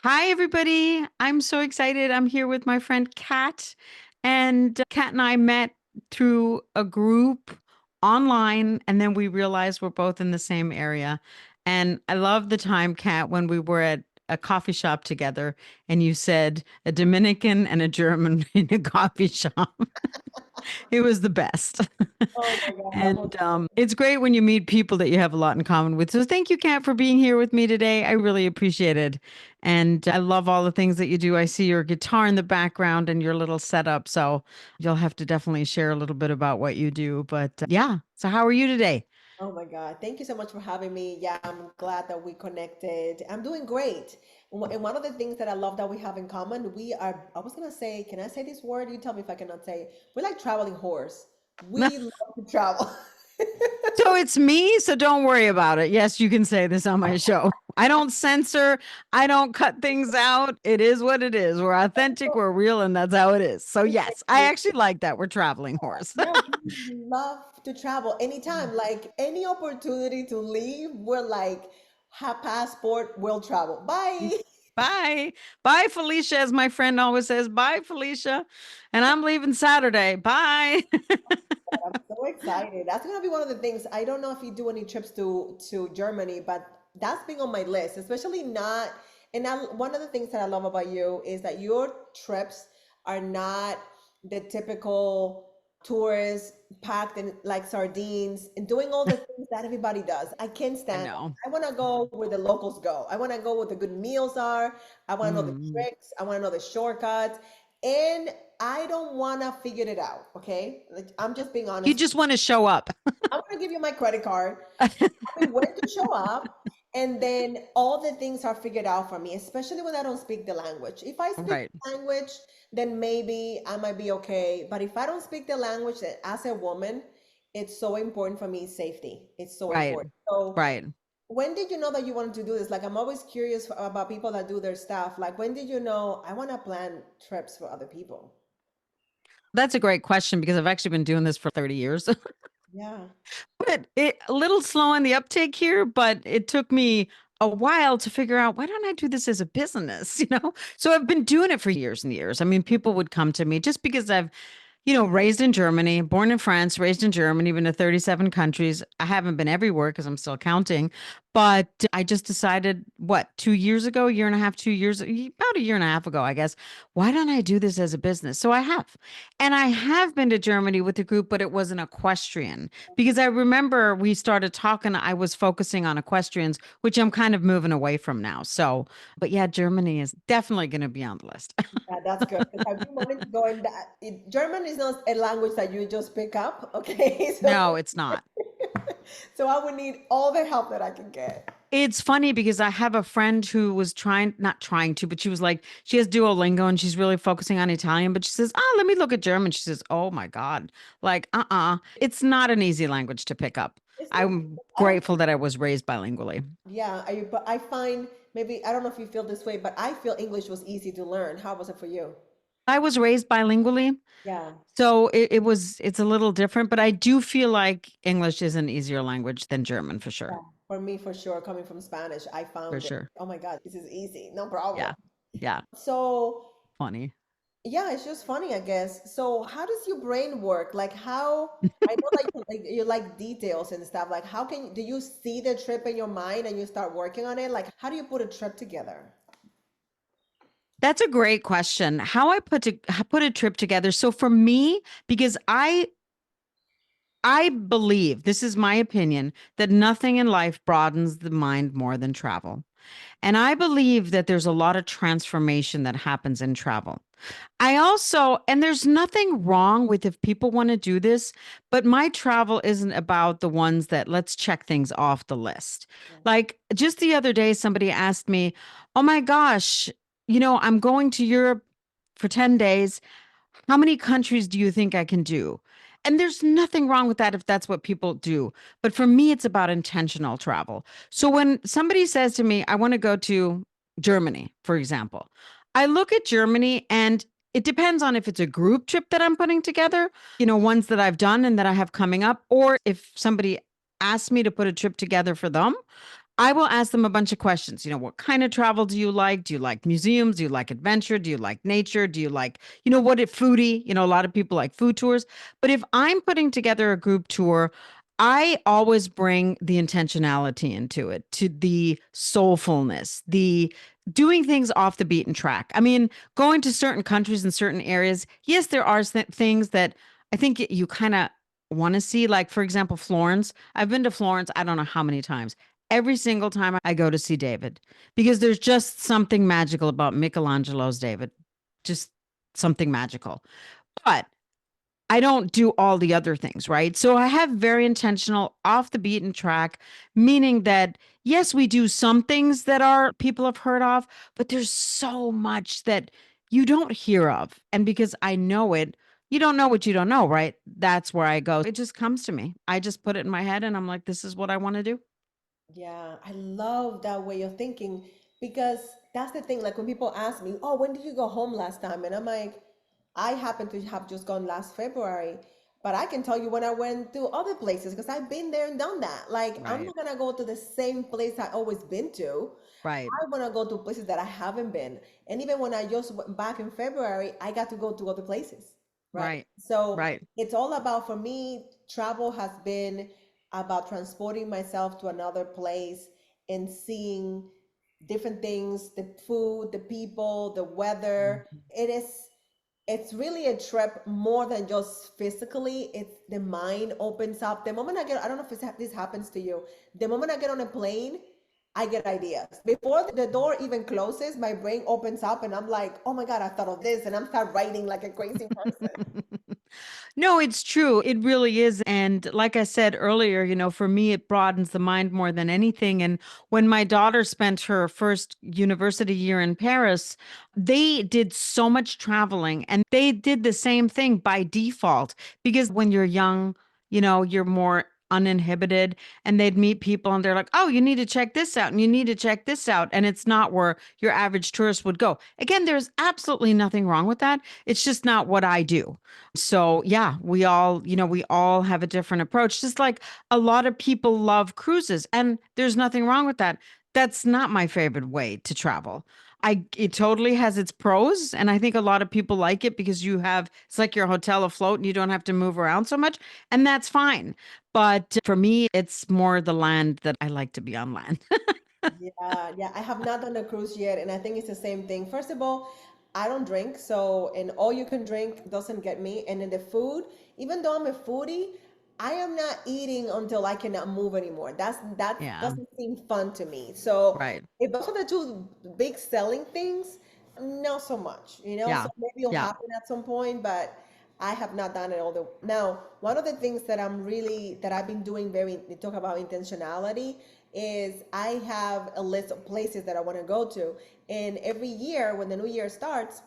Hi, everybody. I'm so excited. I'm here with my friend Kat. And Kat and I met through a group online, and then we realized we're both in the same area. And I love the time, Kat, when we were at a coffee shop together, and you said a Dominican and a German in a coffee shop. It was the best. Oh my God, that was And it's great when you meet people that you have a lot in common with. So thank you, Kat, for being here with me today. I really appreciate it. And I love all the things that you do. I see your guitar in the background and your little setup. So you'll have to definitely share a little bit about what you do. But yeah. So how are you today? oh my God. Thank you so much for having me. Yeah, I'm glad that we connected. I'm doing great. And one of the things that I love that we have in common, I was gonna say, can I say this word? You tell me if I cannot say it. We're like traveling horse. We love to travel. So it's me, so don't worry about it. Yes, you can say this on my show. I don't censor, I don't cut things out. It is what it is. We're authentic, we're real, and that's how it is. So, yes, I Exactly. actually like that. We're traveling horse. Yeah, we love to travel anytime. Like any opportunity to leave, we're like, have passport, we'll travel. Bye. Bye. Bye, Felicia, as my friend always says. Bye, Felicia. And I'm leaving Saturday. Bye. I'm so excited. That's gonna be one of the things. I don't know if you do any trips to Germany, but that's been on my list, especially not. And one of the things that I love about you is that your trips are not the typical tourist packed in like sardines and doing all the things that everybody does. I can't I stand that. know. I want to go where the locals go. I want to go where the good meals are. I want to know the Mm. tricks. I want to know the shortcuts. And I don't want to figure it out. Okay. Like, I'm just being You honest. just want to show up. I'm going to give you my credit card. Tell me when to show up. And then all the things are figured out for me, especially when I don't speak the language. If I speak Right. the language, then maybe I might be okay. But if I don't speak the language, then as a woman, it's so important for me, safety. It's so Right. important. So Right. when did you know that you wanted to do this? Like, I'm always curious about people that do their stuff. Like, when did you know I want to plan trips for other people? That's a great question because I've actually been doing this for 30 years. Yeah. But a little slow on the uptake here, but it took me a while to figure out why don't I do this as a business, you know? So I've been doing it for years and years. I mean, people would come to me just because I've raised in Germany, born in France, raised in Germany, been to 37 countries. I haven't been everywhere because I'm still counting. But I just decided, what, 2 years ago, year and a half, 2 years, about a year and a half ago, I guess, why don't I do this as a business? So I have. And I have been to Germany with a group, but it was an equestrian because I remember we started talking. I was focusing on equestrians, which I'm kind of moving away from now. So, but yeah, Germany is definitely going to be on the list. Yeah, that's good. Because I've been wanting to go in that. German is not a language that you just pick up. Okay. So, No, it's not. so I would need all the help that I can get. It's funny because I have a friend who was not trying to, but she was like, she has Duolingo and she's really focusing on Italian, but she says, oh, let me look at German. She says, oh my God, like, it's not an easy language to pick up. It's not, I'm I don't, grateful that I was raised bilingually. yeah, but I find maybe, I don't know if you feel this way, but I feel English was easy to learn. How was it for you? I was raised bilingually, Yeah. so it's a little different, but I do feel like English is an easier language than German for Yeah. sure. For me, for sure, coming from Spanish, I For found it. sure. Oh my God, this is easy. No problem. Yeah. Yeah. So, Funny. yeah, it's just funny, I guess. So, how does your brain work? Like, how I know that you like details and stuff. Like, how can do you see the trip in your mind and you start working on it? Like, how do you put a trip together? That's a great question. How I put a trip together. So for me, because I believe, this is my opinion, that nothing in life broadens the mind more than travel. And I believe that there's a lot of transformation that happens in travel. I also, and there's nothing wrong with if people want to do this, but my travel isn't about the ones that let's check things off the list. Yeah. Like just the other day, somebody asked me, oh my gosh, I'm going to Europe for 10 days. How many countries do you think I can do? And there's nothing wrong with that if that's what people do. But for me, it's about intentional travel. So when somebody says to me, I want to go to Germany, for example, I look at Germany and it depends on if it's a group trip that I'm putting together, ones that I've done and that I have coming up, or if somebody asks me to put a trip together for them. I will ask them a bunch of questions. What kind of travel do you like? Do you like museums? Do you like adventure? Do you like nature? Do you like, what it foodie? A lot of people like food tours. But if I'm putting together a group tour, I always bring the intentionality into it, to the soulfulness, the doing things off the beaten track. I mean, going to certain countries and certain areas, yes, there are things that I think you kind of want to see. Like, for example, Florence. I've been to Florence, I don't know how many times. Every single time I go to see David, because there's just something magical about Michelangelo's David, just something magical. But I don't do all the other things, right? So I have very intentional, off the beaten track, meaning that yes, we do some things that our people have heard of, but there's so much that you don't hear of. And because I know it, you don't know what you don't know, right? That's where I go. It just comes to me. I just put it in my head and I'm like, this is what I want to do. Yeah, I love that way of thinking because that's the thing. Like when people ask me, "Oh, when did you go home last time?" And I'm like, I happen to have just gone last February, but I can tell you when I went to other places because I've been there and done that. Like I'm Right. not gonna go to the same place I always been to. Right. I want to go to places that I haven't been. And even when I just went back in February, I got to go to other places, right? Right. So Right. it's all about, for me, travel has been about transporting myself to another place and seeing different things, the food, the people, the weather. Mhm. It's really a trip more than just physically. It's the mind opens up. The moment I get, I don't know if this happens to you. The moment I get on a plane, I get ideas. Before the door even closes, my brain opens up and I'm like, oh my God, I thought of this. And I'm start writing like a crazy person. No, it's true. It really is. And like I said earlier, for me, it broadens the mind more than anything. And when my daughter spent her first university year in Paris, they did so much traveling and they did the same thing by default because when you're young, you're more uninhibited and they'd meet people and they're like, oh, you need to check this out and you need to check this out. And it's not where your average tourist would go. Again, there's absolutely nothing wrong with that. It's just not what I do. So, yeah, we all have a different approach. Just like a lot of people love cruises, and there's nothing wrong with that. That's not my favorite way to travel. It totally has its pros, and I think a lot of people like it because it's like your hotel afloat and you don't have to move around so much, and that's fine. But for me, it's more the land that I like to be on land. Yeah, yeah. I have not done a cruise yet, and I think it's the same thing. First of all, I don't drink, so and all you can drink doesn't get me. And then the food, even though I'm a foodie, I am not eating until I cannot move anymore. That Yeah, doesn't seem fun to me. So right. if those are the two big selling things, not so much, So Yeah, maybe it'll yeah. happen at some point, but I have not done it all the now. One of the things that I've been doing, very talk about intentionality, is I have a list of places that I want to go to. And every year when the new year starts,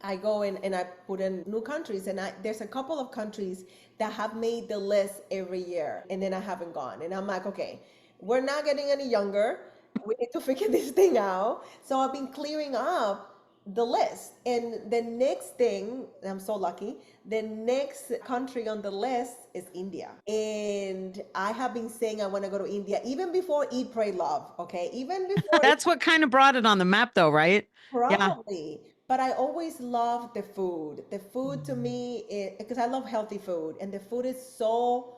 I go in and I put in new countries. And there's a couple of countries that have made the list every year. And then I haven't gone. And I'm like, okay, we're not getting any younger. We need to figure this thing out. So I've been clearing up the list. And the next thing, I'm so lucky, the next country on the list is India. And I have been saying I want to go to India even before Eat, Pray, Love. Okay. Even before it, That's what kind of brought it on the map, though, right? Yeah. probably. But I always love the food. The food to Mhm. me, because I love healthy food, and the food is so,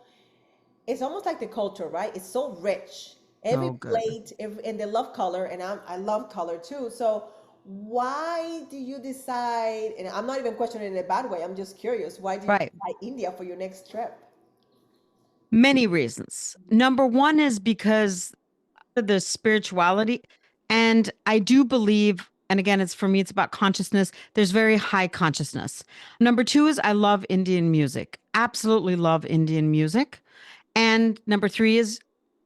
it's almost like the culture, right? It's so rich. Every So good. plate, and they love color, and I love color too. So why do you decide, and I'm not even questioning in a bad way, I'm just curious, why do you Right. decide India for your next trip? Many reasons. Number one is because of the spirituality. And I do believe, and again, it's for me, it's about consciousness. There's very high consciousness. Number two is I love Indian music. Absolutely love Indian music. And number three is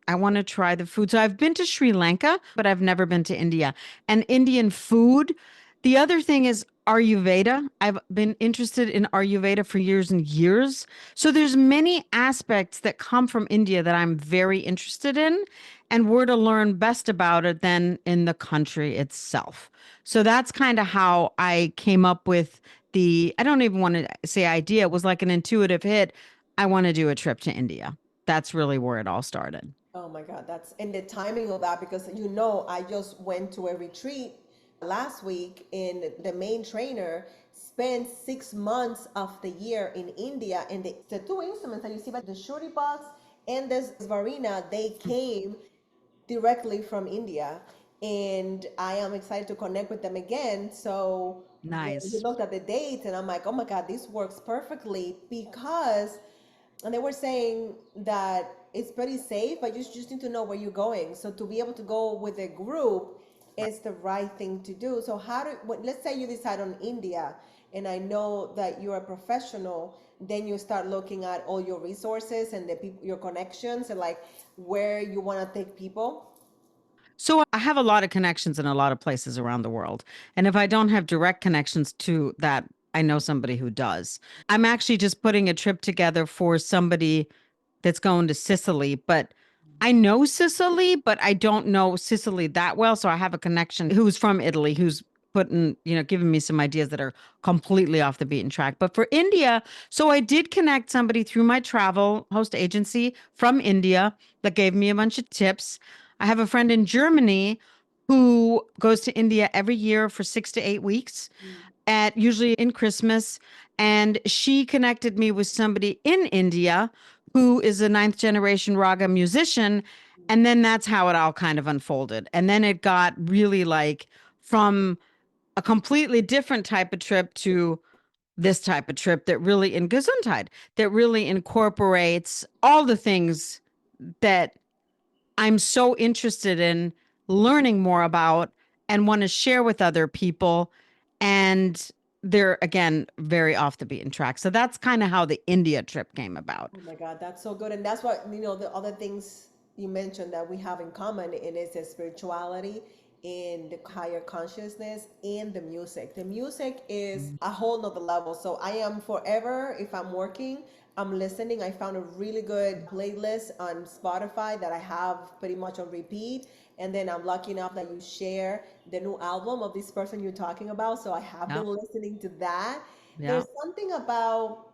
I want to try the food. So I've been to Sri Lanka, but I've never been to India. And Indian food. The other thing is Ayurveda. I've been interested in Ayurveda for years and years. So there's many aspects that come from India that I'm very interested in, and where to learn best about it than in the country itself. So that's kind of how I came up with I don't even want to say idea. It was like an intuitive hit. I want to do a trip to India. That's really where it all started. Oh my God, that's and the timing of that because you know I just went to a retreat last week and the main trainer spent 6 months of the year in India and the two instruments that you see by the shorty box and this varina they came directly from India and I am excited to connect with them again. So when we Nice. looked at the dates and I'm like, oh my God, this works perfectly because and they were saying that it's pretty safe, but you just need to know where you're going. So to be able to go with a group is the right thing to do. So how do, let's say you decide on India, and I know that you're a professional, then you start looking at all your resources and the people, your connections, and like where you want to take people. So I have a lot of connections in a lot of places around the world. And if I don't have direct connections to that, I know somebody who does. I'm actually just putting a trip together for somebody that's going to Sicily, but I know Sicily, but I don't know Sicily that well. So I have a connection who's from Italy, who's putting, giving me some ideas that are completely off the beaten track. But for India, so I did connect somebody through my travel host agency from India that gave me a bunch of tips. I have a friend in Germany who goes to India every year for 6 to 8 weeks at usually in Christmas. And she connected me with somebody in India who is a ninth generation raga musician. And then that's how it all kind of unfolded. And then it got really like from a completely different type of trip to this type of trip that really in Gesundheit, that really incorporates all the things that I'm so interested in learning more about and want to share with other people. And they're, again, very off the beaten track. So that's kind of how the India trip came about. Oh my God, that's so good. And that's what, the other things you mentioned that we have in common, and it's the spirituality and the higher consciousness and the music. The music is a whole nother level. So I am forever, if I'm working, I'm listening. I found a really good playlist on Spotify that I have pretty much on repeat. And then I'm lucky enough that you share the new album of this person you're talking about. So I have Yeah. been listening to that. Yeah. There's something about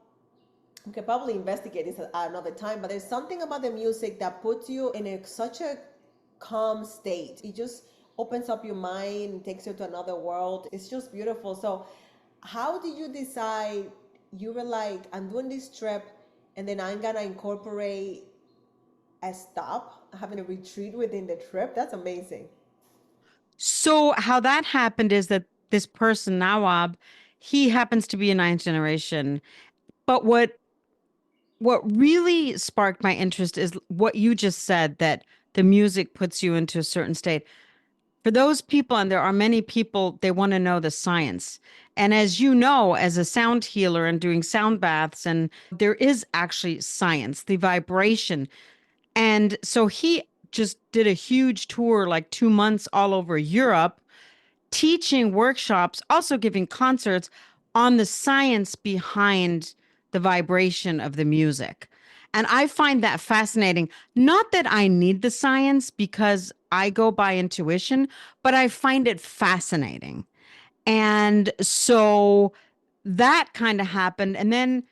we could probably investigate this at another time, but there's something about the music that puts you in such a calm state. It just opens up your mind and takes you to another world. It's just beautiful. So, how did you decide you were like, I'm doing this trip and then I'm gonna incorporate a stop, having a retreat within the trip? That's amazing. So how that happened is that this person, Nawab, he happens to be a ninth generation. But what really sparked my interest is what you just said, that the music puts you into a certain state. For those people, and there are many people, they want to know the science. And as you know, as a sound healer and doing sound baths, and there is actually science, the vibration. And so he just did a huge tour, like 2 months all over Europe, teaching workshops, also giving concerts on the science behind the vibration of the music. And I find that fascinating. Not that I need the science because I go by intuition, but I find it fascinating. And so that kind of happened. And then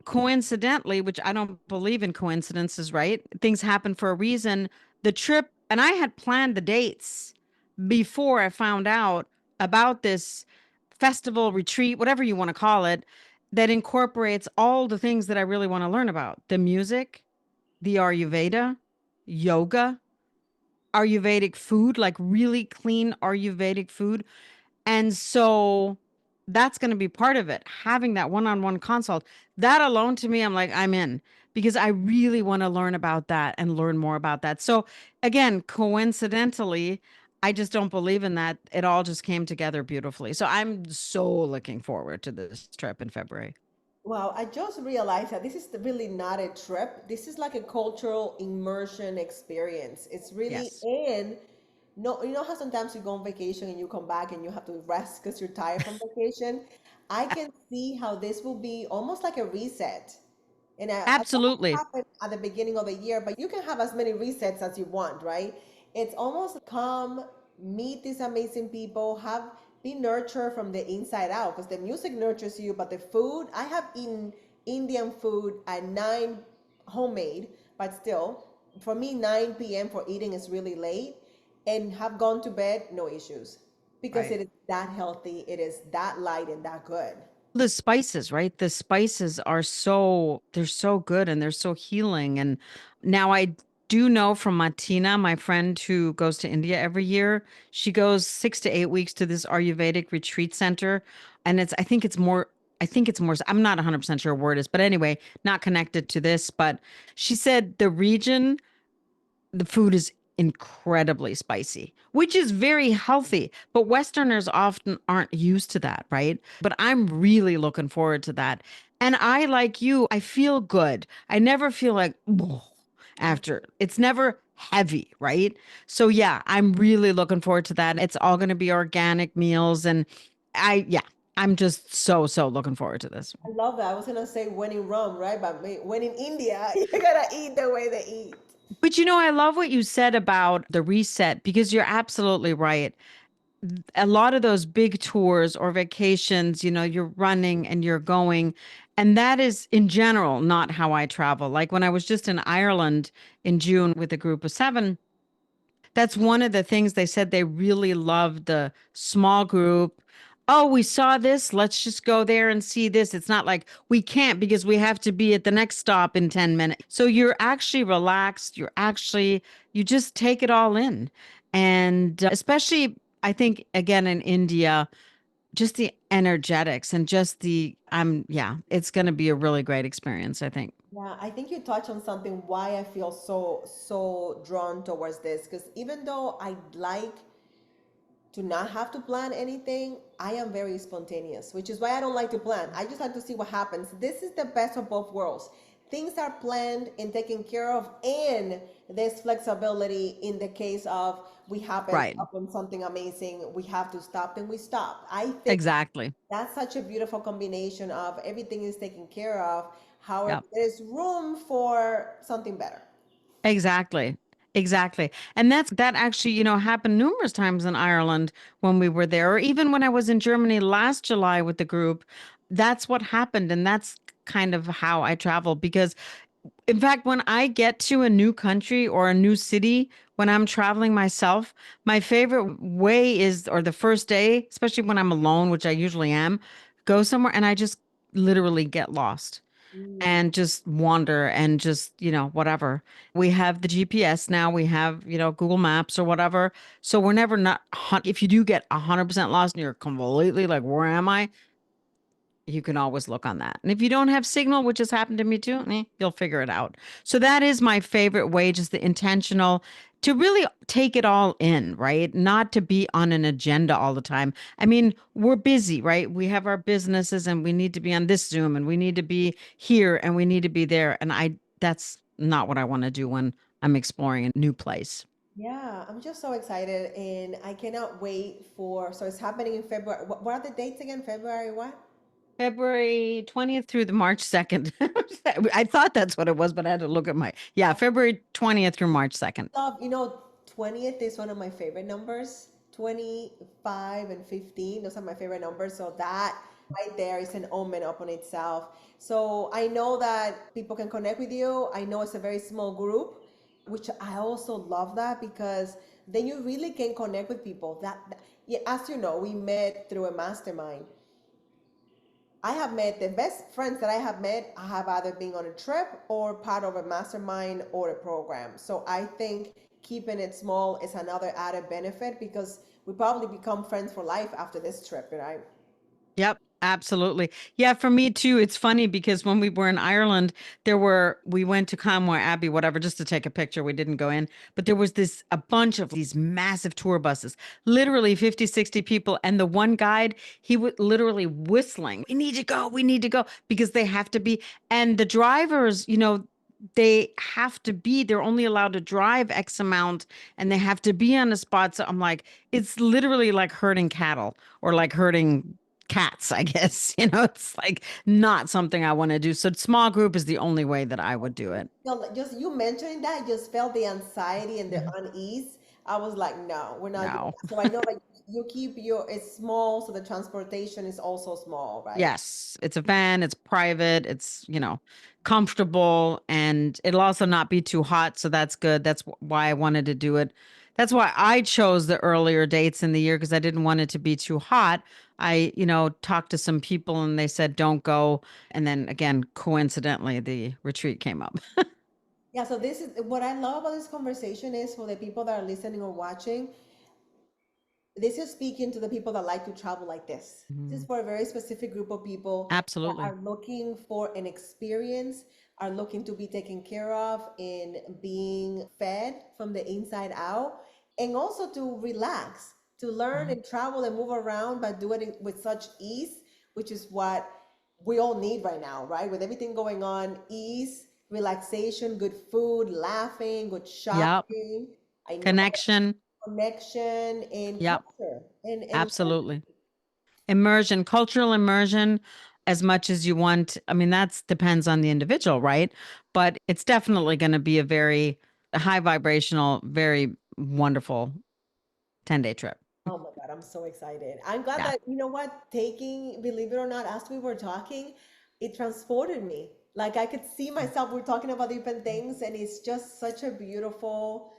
coincidentally, which I don't believe in coincidences, right? Things happen for a reason. The trip, and I had planned the dates before I found out about this festival, retreat, whatever you want to call it, that incorporates all the things that I really want to learn about: the music, the Ayurveda, yoga, Ayurvedic food, like really clean Ayurvedic food. And so that's going to be part of it. Having that one on one consult, that alone to me, I'm like, I'm in because I really want to learn about that and learn more about that. So, again, coincidentally, I just don't believe in that. It all just came together beautifully. So, I'm so looking forward to this trip in February. Wow, I just realized that this is really not a trip. This is like a cultural immersion experience. It's really Yes. in no, you know how sometimes you go on vacation and you come back and you have to rest because you're tired from vacation? I can see how this will be almost like a reset. And I know it Absolutely. happened at the beginning of the year, but you can have as many resets as you want, right? It's almost come, meet these amazing people, have be nurtured from the inside out because the music nurtures you, but the food, I have eaten Indian food at 9 homemade, but still. for me, 9 p.m. for eating is really late, and have gone to bed, no issues, because Right. it is that healthy, it is that light and that good. The spices, right? The spices are they're so good and they're so healing. And now I do know from Martina, my friend who goes to India every year, she goes 6 to 8 weeks to this Ayurvedic retreat center. And I think it's more, I'm not 100% sure where it is, but anyway, not connected to this. But she said the food is incredibly spicy, which is very healthy. But Westerners often aren't used to that, right? But I'm really looking forward to that. And I, like you, I feel good. I never feel like, "Ugh," after. It's never heavy, right? So, yeah, I'm really looking forward to that. It's all going to be organic meals. And yeah, I'm just so, so looking forward to this. I love that. I was gonna say when in Rome, right? But when in India, you gotta eat the way they eat. But I love what you said about the reset because you're absolutely right. A lot of those big tours or vacations, you're running and you're going. And that is in general not how I travel. Like when I was just in Ireland in June with a group of seven, that's one of the things they said they really loved the small group. Oh, we saw this. Let's just go there and see this. It's not like we can't because we have to be at the next stop in 10 minutes. So you're actually relaxed. You just take it all in. And especially, I think, again, in India, just the energetics and just yeah, it's going to be a really great experience, I think. Yeah, I think you touch on something why I feel so drawn towards this. Because even though I like to not have to plan anything, I am very spontaneous, which is why I don't like to plan. I just like to see what happens. This is the best of both worlds. Things are planned and taken care of, and there's flexibility in the case of we happen Right. upon something amazing, we have to stop, then we stop. I think Exactly. that's such a beautiful combination of everything is taken care of. However, Yeah. there's room for something better. Exactly. Exactly. And that actually, happened numerous times in Ireland when we were there, or even when I was in Germany last July with the group. That's what happened. And that's kind of how I travel because, in fact, when I get to a new country or a new city, when I'm traveling myself, my favorite way is, or the first day, especially when I'm alone, which I usually am, go somewhere and I just literally get lost Mm. and just wander and just, whatever. We have the GPS now, we have, Google Maps or whatever. So we're never not, if you do get 100% lost and you're completely like, where am I? You can always look on that. And if you don't have signal, which has happened to me too, you'll figure it out. So that is my favorite way, just the intentional to really take it all in, right? Not to be on an agenda all the time. I mean, we're busy, right? We have our businesses and we need to be on this Zoom and we need to be here and we need to be there. And that's not what I want to do when I'm exploring a new place. Yeah, I'm just so excited and I cannot wait for, so it's happening in February. What are the dates again? February what? February 20th through the March 2nd. I thought that's what it was, but I had to look at yeah, February 20th through March 2nd. Love, 20th is one of my favorite numbers. 25 and 15, those are my favorite numbers. So that right there is an omen upon itself. So I know that people can connect with you. I know it's a very small group, which I also love that because then you really can connect with people. Yeah, as you know, we met through a mastermind. I have met the best friends that I have met. I have either been on a trip or part of a mastermind or a program. So I think keeping it small is another added benefit because we probably become friends for life after this trip, right? Yep, absolutely. Yeah, for me too. It's funny because when we were in Ireland, we went to Conway Abbey, whatever, just to take a picture. We didn't go in, but there was a bunch of these massive tour buses, literally 50, 60 people. And the one guide, he was literally whistling, we need to go because they have to be. And the drivers, they're only allowed to drive X amount and they have to be on a spot. So I'm like, it's literally like herding cattle or like herding cats, I guess. It's like not something I want to do. So small group is the only way that I would do it. Just you mentioning that, I just felt the anxiety and the unease. I was like, no, we're not doing No. that. So I know that you keep your, it's small, so the transportation is also small, right? Yes, it's a van, it's private, it's, comfortable, and it'll also not be too hot, so that's good. That's why I wanted to do it. That's why I chose the earlier dates in the year because I didn't want it to be too hot. I, talked to some people and they said don't go, and then again, coincidentally, the retreat came up. Yeah, so this is what I love about this conversation is for the people that are listening or watching, this is speaking to the people that like to travel like this. This is Mhm. for a very specific group of people that Absolutely. are looking for an experience, are looking to be taken care of in being fed from the inside out, and also to relax, to learn Mhm. and travel and move around, but do it with such ease, which is what we all need right now, right? With everything going on, ease, relaxation, good food, laughing, good Yep. shopping. I know Connection. connection and Yep. culture and Absolutely. Immersion, cultural immersion, as much as you want. I mean, that's depends on the individual, right? But it's definitely going to be a very high vibrational, very wonderful 10-day trip. oh my God, I'm so excited. I'm glad Yeah. that, you know what, taking, believe it or not, as we were talking, it transported me. Like I could see myself, we're talking about different things, and it's just such a beautiful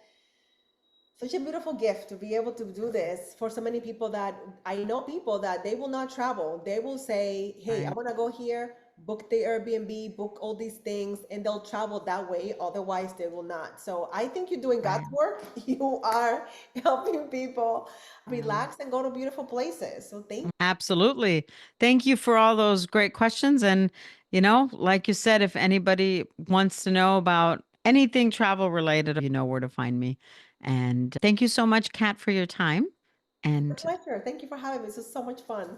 gift to be able to do this for so many people that I know people that they will not travel. They will say, hey, I Right. want to go here, book the Airbnb, book all these things, and they'll travel that way. Otherwise, they will not. So I think you're doing Right. God's work. You are helping people Um, relax and go to beautiful places. So thank Absolutely. Thank you for all those great questions. And, like you said, if anybody wants to know about anything travel related, you know where to find me. And thank you so much, Kat, for your time. you. My And pleasure. Thank you for having me. This was so much fun.